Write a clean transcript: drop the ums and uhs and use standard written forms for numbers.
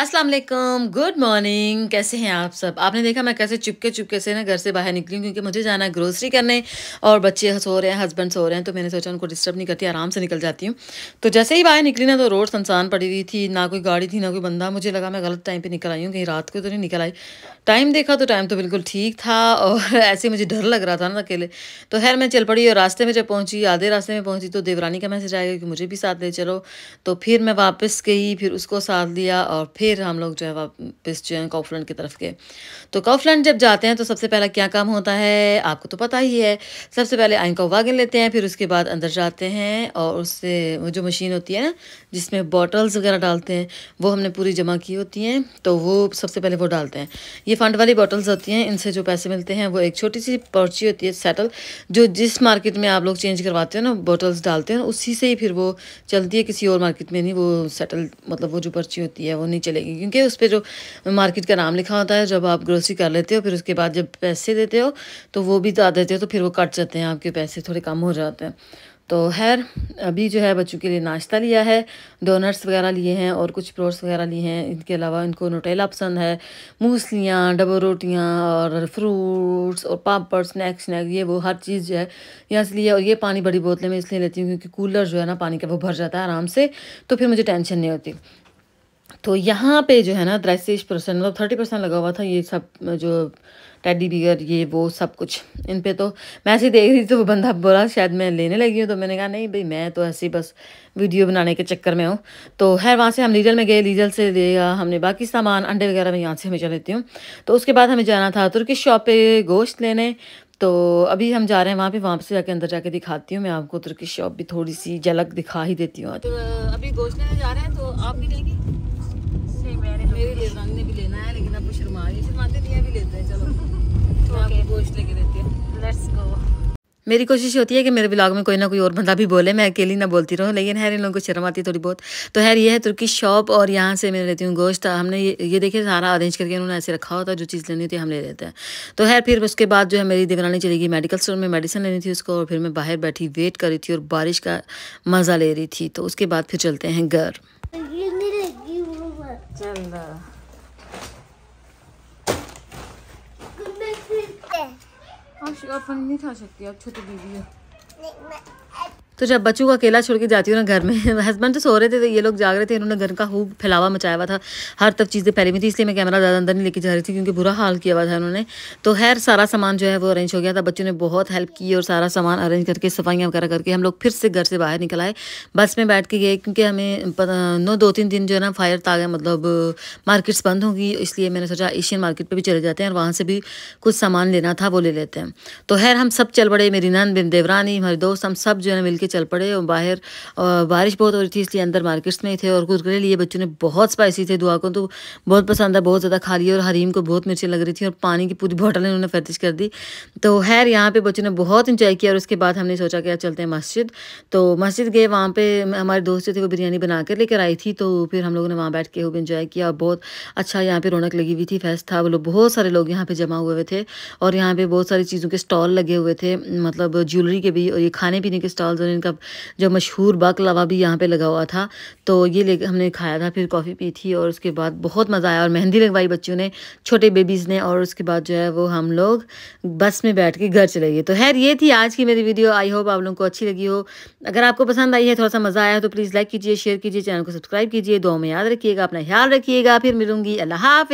अस्सलाम वालेकुम, good morning. कैसे हैं आप सब? आपने देखा मैं कैसे चुपके चुपके से ना घर से बाहर निकली हूँ, क्योंकि मुझे जाना है ग्रोसरी करने और बच्चे सो रहे हैं, हस्बैंड सो रहे हैं, तो मैंने सोचा उनको डिस्टर्ब नहीं करती, आराम से निकल जाती हूँ। तो जैसे ही बाहर निकली ना, तो रोड सुनसान पड़ी हुई थी, ना कोई गाड़ी थी ना कोई बंदा। मुझे लगा मैं गलत टाइम पे निकल आई हूँ, कहीं रात को तो नहीं निकल आई। टाइम देखा तो टाइम तो बिल्कुल ठीक था और ऐसे मुझे डर लग रहा था ना अकेले। तो खैर मैं चल पड़ी और रास्ते में जब पहुँची, आधे रास्ते में पहुँची, तो देवरानी का मैसेज आया कि मुझे भी साथ ले चलो। तो फिर मैं वापस गई, फिर उसको साथ लिया और फिर हम लोग जो है वापस जो है काउफलैंड की तरफ गए। तो काउफलैंड जब जाते हैं तो सबसे पहला क्या काम होता है आपको तो पता ही है। सबसे पहले आइन का वागन लेते हैं, फिर उसके बाद अंदर जाते हैं और उससे वो जो मशीन होती है ना जिसमें बॉटल्स वगैरह डालते हैं, वो हमने पूरी जमा की होती हैं, तो वो सबसे पहले वो डालते हैं। ये फंड वाली बॉटल्स होती हैं, इनसे जो पैसे मिलते हैं वो एक छोटी सी पर्ची होती है सेटल, जो जिस मार्केट में आप लोग चेंज करवाते हो ना बॉटल्स डालते हैं, उसी से ही फिर वो चलती है, किसी और मार्केट में नहीं। वो सेटल मतलब वो जो पर्ची होती है वो नहीं चलेगी, क्योंकि उस पर जो मार्केट का नाम लिखा होता है। जब आप ग्रोसरी कर लेते हो फिर उसके बाद जब पैसे देते हो तो वो भी बता देते हो, तो फिर वो कट जाते हैं, आपके पैसे थोड़े कम हो जाते हैं। तो खैर अभी जो है बच्चों के लिए नाश्ता लिया है, डोनट्स वगैरह लिए हैं और कुछ फ्रूट्स वगैरह लिए हैं। इनके अलावा इनको नुटेला पसंद है, मूसलियाँ, डबल रोटियाँ और फ्रूट्स और पापड़, स्नैक ये वो हर चीज़ जो है यहाँ से लिया। और ये पानी बड़ी बोतलें में इसलिए लेती हूँ क्योंकि कूलर जो है ना पानी का वो भर जाता है आराम से, तो फिर मुझे टेंशन नहीं होती। तो यहाँ पे जो है ना 33% मतलब 30% लगा हुआ था ये सब, जो टेडी बियर ये वो सब कुछ इन पे। तो मैं ऐसे ही देख रही थी तो वो बंदा बोला शायद मैं लेने लगी हूँ, तो मैंने कहा नहीं भाई, मैं तो ऐसे ही बस वीडियो बनाने के चक्कर में हूँ। तो खैर वहाँ से हम लीडल में गए, लीडल से लिया हमने बाकी सामान, अंडे वगैरह मैं यहाँ से हमेशा लेती हूँ। तो उसके बाद हमें जाना था तुर्किश शॉप पे गोश्त लेने। तो अभी हम जा रहे हैं वहाँ से जाके अंदर जाके दिखाती हूँ मैं आपको तुर्किश शॉप भी, थोड़ी सी झलक दिखा ही देती हूँ। तो अभी गोश्त लेने जा रहे हैं, तो आप भी लेंगी? मेरी देवरानी ने भी लेना है, लेकिन अब शर्माते नहीं है, भी लेते हैं। चलो मैं आपको गोश्त लेके देती हूँ, लेट्स गो। मेरी कोशिश होती है कि मेरे ब्लॉग में कोई ना कोई और बंदा भी बोले, मैं अकेली ना बोलती रहूँ, लेकिन खैर इन लोगों को शर्म आती है थोड़ी बहुत। तो खैर ये है तुर्किश शॉप और यहाँ से मैं लेती हूँ गोश्त। हमने ये देखिए सारा अरेंज करके उन्होंने ऐसे रखा होता है, जो चीज़ लेनी होती है हम ले लेते हैं। तो खैर फिर उसके बाद जो है मेरी देवरानी चली गई मेडिकल स्टोर में, मेडिसिन लेनी थी उसको, और फिर मैं बाहर बैठी वेट कर रही थी और बारिश का मज़ा ले रही थी। तो उसके बाद फिर चलते हैं घर। अपन नहीं खा सकती, अब छोटी बीवी है। तो जब बच्चों को अकेला छोड़ के जाती हूँ ना घर में, हस्बैंड तो सो रहे थे तो ये लोग जाग रहे थे, इन्होंने घर का खूब फैलावा मचाया हुआ था, हर तरफ चीज़ें फैली हुई थी, इसलिए मैं कैमरा ज़्यादा अंदर नहीं लेके जा रही थी क्योंकि बुरा हाल किया हुआ था उन्होंने। तो खैर सारा सामान जो है वो अरेंज हो गया था, बच्चों ने बहुत हेल्प की और सारा सामान अरेंज करके सफाइयाँ वगैरह करके हम लोग फिर से घर से बाहर निकल आए। बस में बैठ के गए क्योंकि हमें 2-3 दिन जो है ना फायर था गया, मतलब मार्केट्स बंद होंगी, इसलिए मैंने सोचा एशियन मार्केट पर भी चले जाते हैं और वहाँ से भी कुछ सामान लेना था वो ले लेते हैं। तो खैर हम सब चल पड़े, मेरी नंद, बिन देवरानी, हमारे दोस्त, हम सब जो है ना मिल के चल पड़े। और बाहर बारिश बहुत हो रही थी इसलिए अंदर मार्केट्स में ही थे, और कुरकुरे लिए बच्चों ने, बहुत स्पाइसी थे, दुआ को तो बहुत पसंद है, बहुत ज़्यादा खा लिया, और हरीम को बहुत मिर्ची लग रही थी और पानी की पूरी बोतल इन्होंने फर्दिश कर दी। तो खैर यहाँ पे बच्चों ने बहुत इंजॉय किया और उसके बाद हमने सोचा कि चलते हैं मस्जिद। तो मस्जिद गए, वहाँ पे हमारे दोस्त जो थे वो बिरयानी बना कर लेकर आई थी, तो फिर हम लोगों ने वहाँ बैठ के खूब इंजॉय किया और बहुत अच्छा यहाँ पे रौनक लगी हुई थी, फेस्ट था, वो लोग बहुत सारे लोग यहाँ पे जमा हुए थे और यहाँ पे बहुत सारी चीज़ों के स्टॉल लगे हुए थे, मतलब ज्वेलरी के भी और ये खाने पीने के स्टॉल्स, और इनका जो मशहूर बाकलावा भी यहाँ पे लगा हुआ था, तो ये ले हमने खाया था, फिर कॉफ़ी पी थी और उसके बाद बहुत मज़ा आया और मेहंदी लगवाई बच्चों ने, छोटे बेबीज़ ने, और उसके बाद जो है वो हम लोग बस में बैठ के घर चले गए। तो खैर ये थी आज की मेरी वीडियो, आई होप आप लोगों को अच्छी लगी हो। अगर आपको पसंद आई है, थोड़ा सा मज़ा आया तो प्लीज़ लाइक कीजिए, शेयर कीजिए, चैनल को सब्सक्राइब कीजिए, दुआ में याद रखिएगा, अपना ख्याल रखिएगा, फिर मिलूंगी, अल्लाह हाफ़िज़।